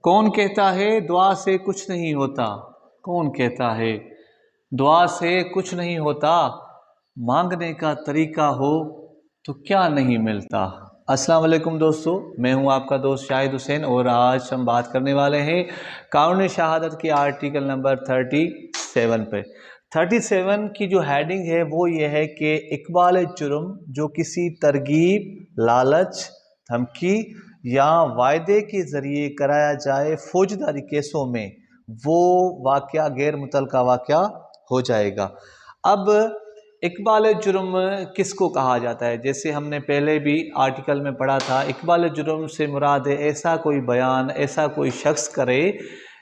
कौन कहता है दुआ से कुछ नहीं होता? कौन कहता है दुआ से कुछ नहीं होता? मांगने का तरीका हो तो क्या नहीं मिलता। अस्सलाम वालेकुम दोस्तों, मैं हूं आपका दोस्त शाहिद हुसैन और आज हम बात करने वाले हैं कानून शहादत के आर्टिकल नंबर 37 पे। 37 की जो हेडिंग है वो ये है कि इकबाल जुर्म जो किसी तरगीब, लालच, धमकी या वायदे के ज़रिए कराया जाए फौजदारी केसों में, वो वाक़या गैर मुतलका वाक़या हो जाएगा। अब इकबाल जुर्म किसको कहा जाता है? जैसे हमने पहले भी आर्टिकल में पढ़ा था, इकबाल जुर्म से मुराद है ऐसा कोई बयान, ऐसा कोई शख्स करे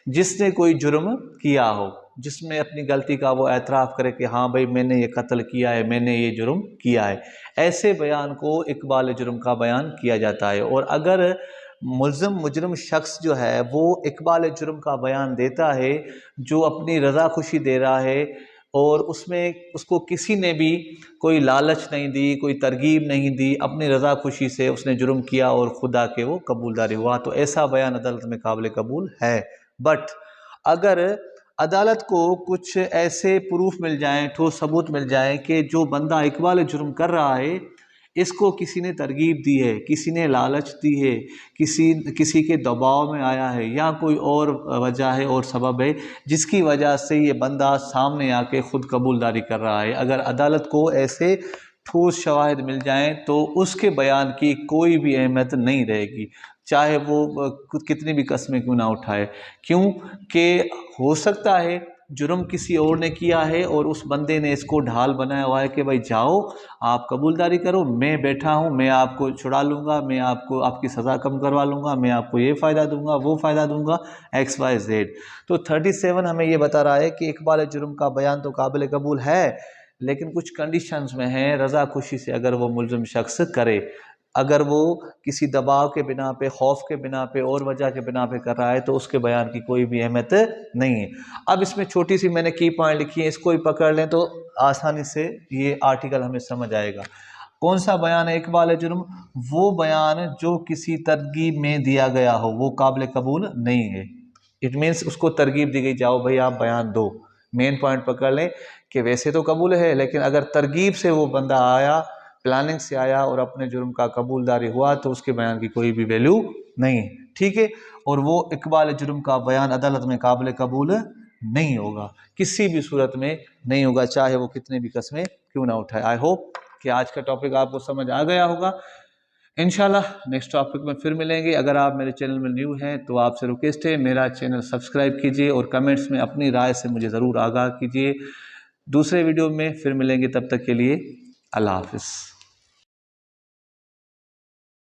जिसने कोई जुर्म किया हो, जिसमें अपनी गलती का वो एतराफ़ करे कि हाँ भाई मैंने ये कत्ल किया है, मैंने ये जुर्म किया है। ऐसे बयान को इकबाल जुर्म का बयान किया जाता है। और अगर मुजरिम शख्स जो है वो इकबाल जुर्म का बयान देता है जो अपनी रज़ा खुशी दे रहा है और उसमें उसको किसी ने भी कोई लालच नहीं दी, कोई तरगीब नहीं दी, अपनी रज़ा खुशी से उसने जुर्म किया और खुदा के वो कबूलदारी हुआ, तो ऐसा बयान अदालत में काबिल कबूल है। बट अगर अदालत को कुछ ऐसे प्रूफ मिल जाएं, ठोस सबूत मिल जाए कि जो बंदा इकबाल जुर्म कर रहा है इसको किसी ने तरगीब दी है, किसी ने लालच दी है, किसी के दबाव में आया है या कोई और वजह है और सबब है जिसकी वजह से ये बंदा सामने आके ख़ुद कबूलदारी कर रहा है, अगर अदालत को ऐसे ठोस शवाहिद मिल जाएं तो उसके बयान की कोई भी अहमियत नहीं रहेगी, चाहे वो कितनी भी कस्में क्यों ना उठाए। क्यों कि हो सकता है जुर्म किसी और ने किया है और उस बंदे ने इसको ढाल बनाया हुआ है कि भाई जाओ आप कबूलदारी करो, मैं बैठा हूँ, मैं आपको छुड़ा लूँगा, मैं आपको आपकी सज़ा कम करवा लूँगा, मैं आपको ये फ़ायदा दूंगा, वो फ़ायदा दूंगा, XYZ। तो 37 हमें ये बता रहा है कि इकबाल जुर्म का बयान तो काबिल कबूल है, लेकिन कुछ कंडीशंस में है। रज़ा खुशी से अगर वो मुलज़िम शख्स करे, अगर वो किसी दबाव के बिना पे, खौफ के बिना पे और वजह के बिना पे कर रहा है तो उसके बयान की कोई भी अहमियत नहीं है। अब इसमें छोटी सी मैंने की पॉइंट लिखी है, इसको ही पकड़ लें तो आसानी से ये आर्टिकल हमें समझ आएगा। कौन सा बयान है इकबाल जुर्म? वो बयान जो किसी तरगीब में दिया गया हो वो काबिल कबूल नहीं है। इट मीन्स उसको तरगीब दी गई, जाओ भाई आप बयान दो। मेन पॉइंट पकड़ लें कि वैसे तो कबूल है, लेकिन अगर तरगीब से वो बंदा आया, प्लानिंग से आया और अपने जुर्म का कबूलदारी हुआ तो उसके बयान की कोई भी वैल्यू नहीं है। ठीक है, और वो इकबाल जुर्म का बयान अदालत में काबिल कबूल नहीं होगा, किसी भी सूरत में नहीं होगा, चाहे वो कितने भी कस्में क्यों ना उठाए। आई होप कि आज का टॉपिक आपको समझ आ गया होगा। इंशाल्लाह नेक्स्ट टॉपिक में फिर मिलेंगे। अगर आप मेरे चैनल में न्यू हैं तो आपसे रिक्वेस्ट है मेरा चैनल सब्सक्राइब कीजिए और कमेंट्स में अपनी राय से मुझे ज़रूर आगाह कीजिए। दूसरे वीडियो में फिर मिलेंगे, तब तक के लिए अल्लाह हाफिज़।